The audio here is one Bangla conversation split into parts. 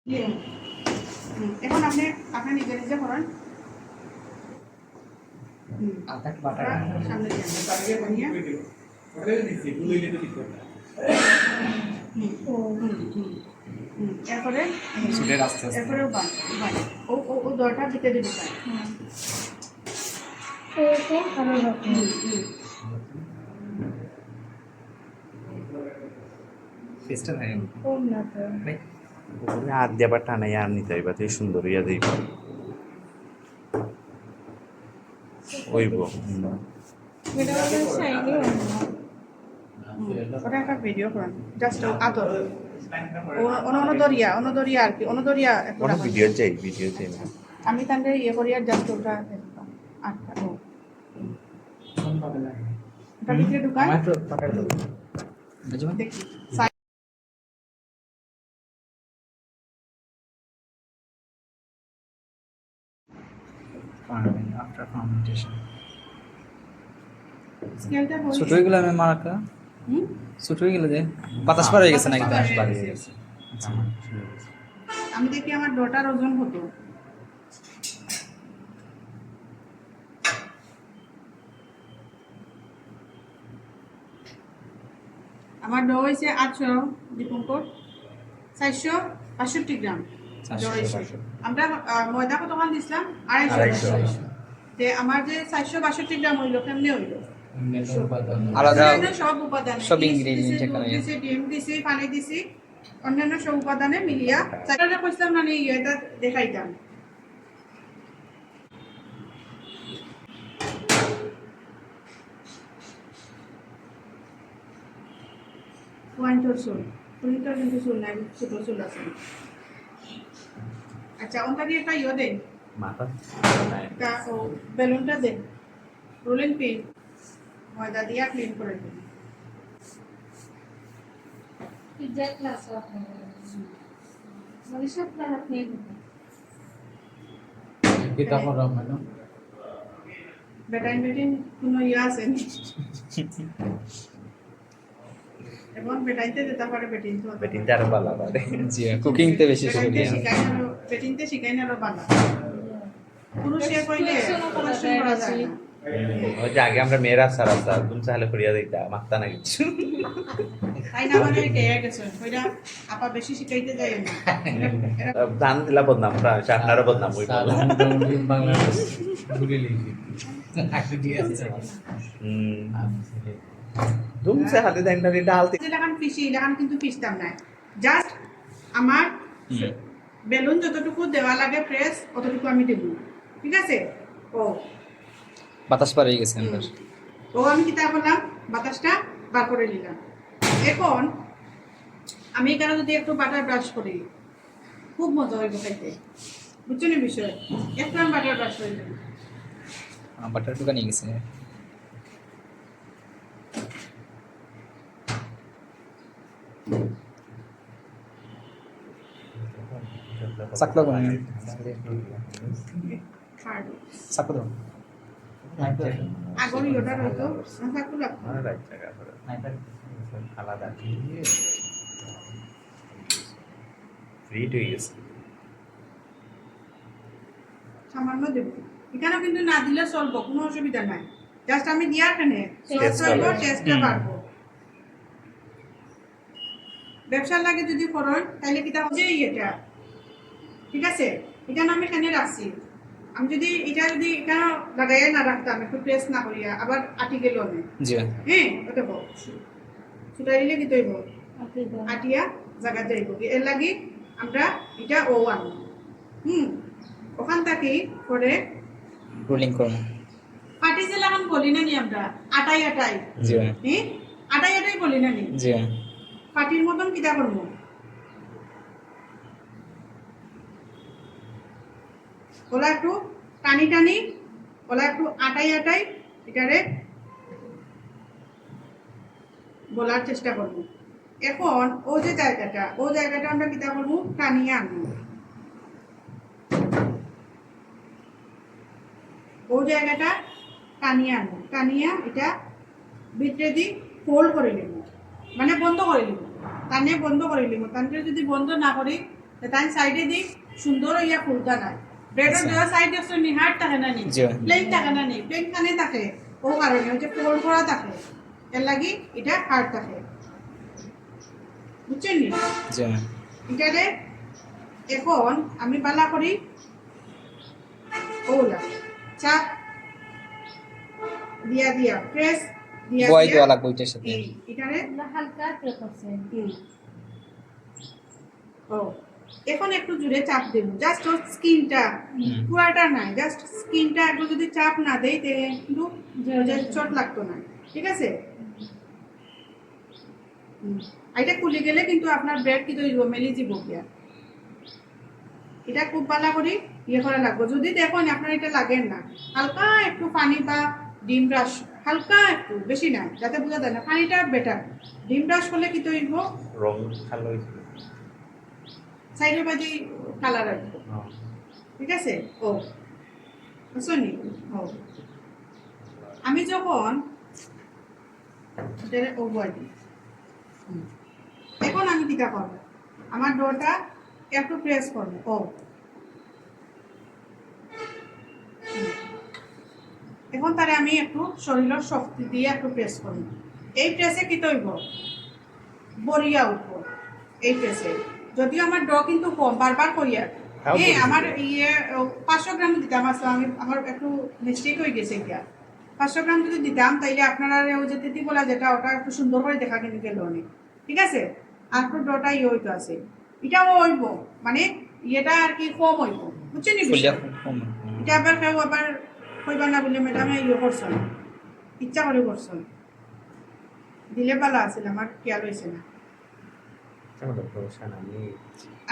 ইয়ে, এখন আপনি আপনার নিজে নিজে করেন। সামনে এরপরে এরপরে ও দরটার ভিতরে ঢুকায়। হাত দিয়ে আবার টানাই আর নিতে হইবা তুই সুন্দর হইয়া দিই ওইব ওটা একটা ভিডিও করেন জাস্ট আদর অনদরিয়া আর কি অনদরিয়া কোনো ভিডিও চাই না আমি তাহলে ইয়ে করি আর জাস্ট ওটা দেখতাম আচ্ছা ওটা ভিতরে ঢুকায় দেখি after fermentation স্কেলটা ছোট হয়ে গেলে আমি মারাকা ছোট হয়ে গেলে যে বাতাস পার হয়ে গেছে নাকি বাতাস পার হয়ে গেছে। আমি দেখি আমার ডটার ওজন হতো আমার ডো হয়েছে 800 দীপঙ্কর 465 গ্রাম ডো হয়েছে। আমরা ময়দা কতখান দিছিলাম 250 যে আমার যে 462 গ্রাম হইলো কেমনে হইলো আলাদা সব উপাদান সব ইনগ্রেডিয়েন্ট এখানে দিছি ডিম দিছি পানি দিছি অন্যান্য সব উপাদানে মিলিয়া চারটা কইছিলাম না এটা দেখাইতাম পয়েন্টর চুল পয়েন্টর কিন্তু চুল নাই ছোট চুল আছে। আচ্ছা ওনটাকে একটা ইয়ে দেন মাথা একটা ও বেলুনটা দেন রোলিং পিন ময়দা দিয়া ক্লিন করে দেন বেটাইন কোনো ইয়ে আছে এবং বেটাইতে যেতে পারে বেটিনতে আরো ভালো পারে জি কুকিং তে বেশি সুবিধা বেটিনতে শিখাই না আরো ভালো পুরুষে কইলে কোশ্চেন করা যায় না। ওই যে আগে আমরা মেয়েরা সারা তুমি চাইলে করিয়া দিতা মাখতা না কিছু তাই না মানে গেয়া গেছে কইরা আপা বেশি শিখাইতে যায় না ধান দিলা বদনাম আপনারও বদনাম ওই বাংলাদেশ ঘুরে লিখি একটা দিয়ে আছে দুমসে হাতে দেন না ডাল যে লাগান পিসি লাগান কিন্তু পিসতাম না জাস্ট আমার বেলুন যতটুকু দেওয়া লাগে প্রেস অতটুকু আমি দেব ঠিক আছে ও বাতাস পার হয়ে গেছে আমার ও আমি কিতা করলাম বাতাসটা বার করে নিলাম। এখন আমি এখানে যদি একটু বাটার ব্রাশ করি খুব মজা হইব খাইতে বুঝছো না বিষয় একটু আমি বাটার ব্রাশ করে দিলাম বাটার দোকানে গেছে sakla ko ngayon. Sakla daw. আগর ইয়োটা হয়তো সাকুল আলাদা ফ্রি হয়ে গেছে সামান্য দেব এখানে কিন্তু না দিলে চলবো কোনো অসুবিধা নাই জাস্ট আমি দিয়া কেনে টেস্টটা বাড়বো ব্যবসার লাগে যদি করেন তাহলে কিটা হচ্ছে এটা ঠিক আছে এটা আমি এখানে রাখছি আমি যদি এটা লাগাইয়া না রাখতাম একটু প্রেস না করিয়া আবার আটি গেল না জি হ্যাঁ ওটা বল ছুটাই দিলে কি তৈব আটিয়া জায়গা যাইব এর লাগি আমরা এটা ও আনবো ওখান থেকে করে রোলিং করব পাটি যে লাগান বলি না নি আমরা আটাই জি হ্যাঁ আটাই বলি না নি জি পাটির মতন কিটা করবো ওলা একটু টানি ওলা একটু আটাই এটারে বলার চেষ্টা করবো। এখন ও জায়গাটা আমরা কিতা করবো টানিয়ে আনবো ও জায়গাটা টানিয়া এটা ভিতরে দি ফোল্ড করে নেব মানে বন্ধ করে নেব টানিয়ে বন্ধ করে নেব টানিয়ে যদি বন্ধ না করি তাই সাইডে দিই সুন্দর হইয়া ফুলটা নাই ব্রেডের আচ্ছা। দুটো সাইড আছে নি হার্ড থাকে না নি জি। প্লেন থাকে না নি প্লেন খানে থাকে ও কারণে হচ্ছে ফোল্ড করা থাকে এর লাগি এটা হার্ড থাকে বুঝছেন নি জি ম্যাম এটারে এখন আমি বালা করি ওলা চাপ দিয়া দিয়া প্রেস দিয়া বয় দিয়া দেওয়া লাগবে ওইটার সাথে এটারে হালকা প্রে করছে ও এখন একটু জুড়ে চাপ দেব জাস্ট ওর স্কিনটা পুরাটা নাই জাস্ট স্কিনটা একটু যদি চাপ না দেই তাহলে কিন্তু চট লাগতো না ঠিক আছে এটা খুলে গেলে কিন্তু আপনার ব্রেড কি তৈরি মেলি যাব গিয়া এটা খুব ভালো করে ইয়ে করা লাগবে যদি দেখুন আপনার এটা লাগে না হালকা একটু পানি বা ডিম ব্রাশ হালকা একটু বেশি না যাতে বোঝা যায় না পানিটা বেটার ডিম ব্রাশ করলে কি তৈরি রং ভালো হয়েছিল সাইডের বাজি কালার আসবে ঠিক আছে ও বুঝলি ও আমি যখন ও বলি এখন আমি টিকা করবো আমার ডোরটা একটু প্রেস করবো ও এখন তারে আমি একটু শরীরের শক্তি দিয়ে একটু প্রেস করবো এই প্রেসে কি তৈব বরিয়া উঠবো এই প্রেসে যদিও আমার ড কিন্তু কম বারবার করিয়া আমার ইয়ে 500 গ্রাম দিতাম আসলে আমি আমার একটু মিস্টেক হয়ে গেছে এটা 500 গ্রাম যদি দিতাম তাইলে আপনারা ও যে তিতি বলা যেটা ওটা একটু সুন্দর করে দেখা কিন্তু গেল অনেক ঠিক আছে আর একটু ডটা ইয়ে হইতো আছে এটাও হইব মানে ইয়েটা আর কি কম হইব বুঝছেন ফুলিয়া কম এটা আবার কেউ আবার কইবা না বলে ম্যাডামে ইয়ে করছেন ইচ্ছা করে করছেন দিলে ভালো আছিল আমার খেয়াল হয়েছে না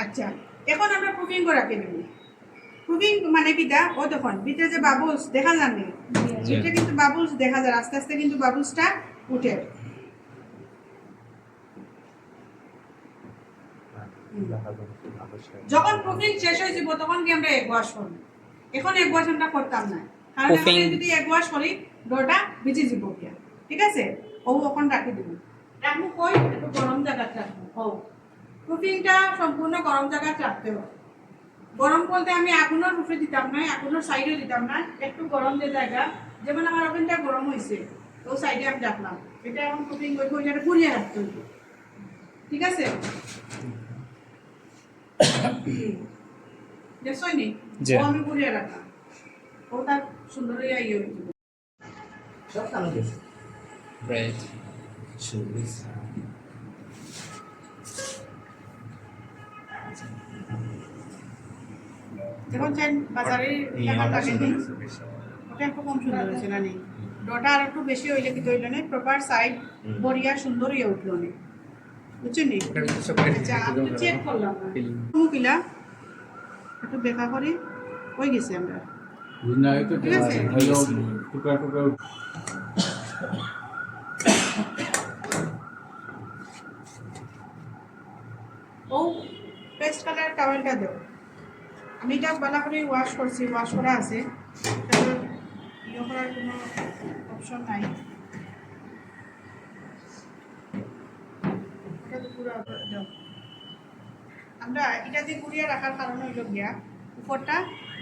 আচ্ছা এখন আমরা প্রুফিং করে রাখি দেব প্রুফিং মানে কিটা ও দেখুন ভিতরে যে বাবলস দেখা যায় না এটা কিন্তু বাবলস দেখা যায় আস্তে আস্তে কিন্তু বাবলসটা উঠে যখন প্রুফিং শেষ হয়ে যাব তখন কি আমরা এক ওয়াশ করব এখন এক ওয়াশ আমরা করতাম না কারণ Proofing- আমরা যদি এক ওয়াশ করি ডোটা ভিজে যাব কিয়া ঠিক আছে ও এখন রাখি দিব রাখবো কই একটু গরম জায়গাতে রাখবো ও প্রুফিংটা সম্পূর্ণ গরম জায়গায় রাখতে হবে গরম বলতে আমি আগুনের উপরে দিতাম না আগুনের সাইডে দিতাম না একটু গরম যে জায়গা যেমন আমার ওভেনটা গরম হয়েছে ও সাইডে আমি রাখলাম এটা এখন প্রুফিং করবো এটা ঘুরিয়ে রাখতে হবে ঠিক আছে দেখছই নি জি। ও আমি ঘুরিয়ে রাখলাম ও তার সুন্দর ইয়ে হয়ে যাবে সব কালো গেছে ব্রেড যখন চাই বাজারে টাকা লাগে নি ওটা একটু কম সুন্দর হয়েছে না নেই ডটা আর একটু বেশি হইলে কি হইল না প্রপার সাইড বড়িয়া সুন্দর ইয়ে উঠলো না বুঝছেন নি আচ্ছা আমি চেক করলাম না কিলা একটু দেখা করি হয়ে গেছে আমরা বুঝনা হয়তো ঠিক আছে। হলো টুকরা টুকরা ও পেস্ট কালার টাওয়েলটা দেও আমি এটা ভালো করে ওয়াশ করছি ওয়াশ করা আছে তারপর ইয়ে করার কোনো অপশন নাই ওটা তো পুরো দাও আমরা এটা দিয়ে ঘুরিয়ে রাখার কারণ হইল গিয়া উপরটা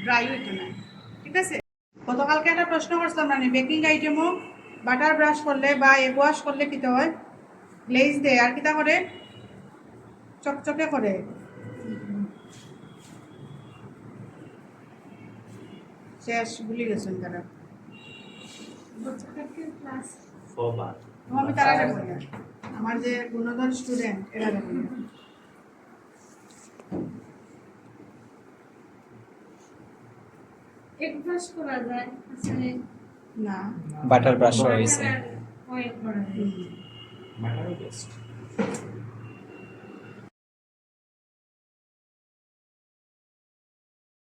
ড্রাই হইতো না ঠিক আছে গতকালকে একটা প্রশ্ন করছিলাম মানে বেকিং আইটেমও বাটার ব্রাশ করলে বা এগ ওয়াশ করলে কিতে হয় গ্লেজ দেয় আর কিতা করে চকচকে করে শেষ ভুলে গেছেন তারা আমি তারা যাবো না আমার যে গুণধর স্টুডেন্ট এরা যাবো না এক ব্রাশ করা যায় আসলে না বাটার ব্রাশ হয়েছে অয়েল করা যায় হুম।